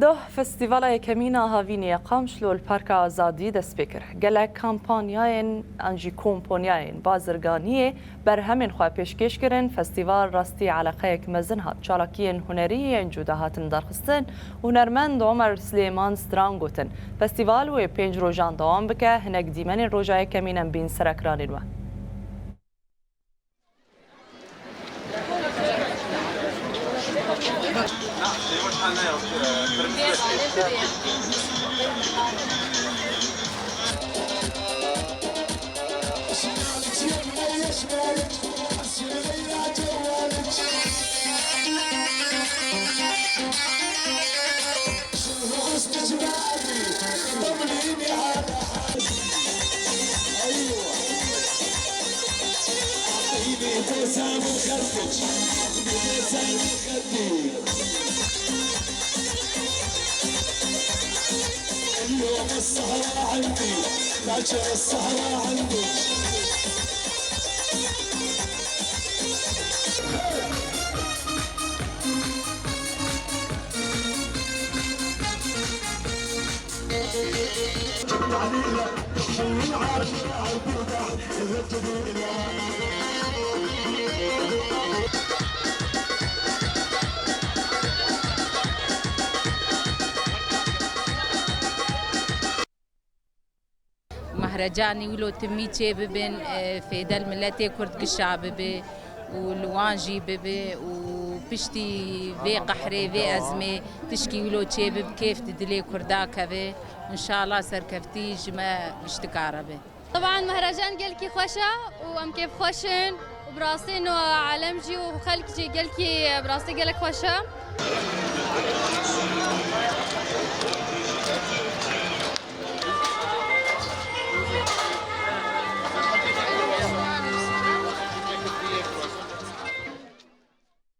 ده فستیوال کمینا هاوینی قامشلو الپارک آزادی دست بکر. گله کامپانیاین انجی کمپانیاین بازرگانیه بر همین خواه پیشکش کرن فستیوال راستی علاقه یک مزن هات. چالاکین هنری انجوده هاتن درخستن هنرمند عمر سلیمان سترانگوتن. فستیوال و 5 روزان دوام بکه هنگ دیمن روزای کمینن بین سرکرانی رو. اليوم السهرة عندي باكر السهرة عندي مهرجاني ولو تميتي ببن في دل ملتي كرد الشعب ببي والوانجي ببي وبشتي في قحري في أزمة تشكي ولو تشيب كيف تدلي كرداك بي إن شاء الله سركفتي جما بشتكارة بي. طبعا مهرجان قلكي خوشة وأم كيف خوشن وبراسين وعالمجي وخلك جي قلكي براسي قلك خوشة.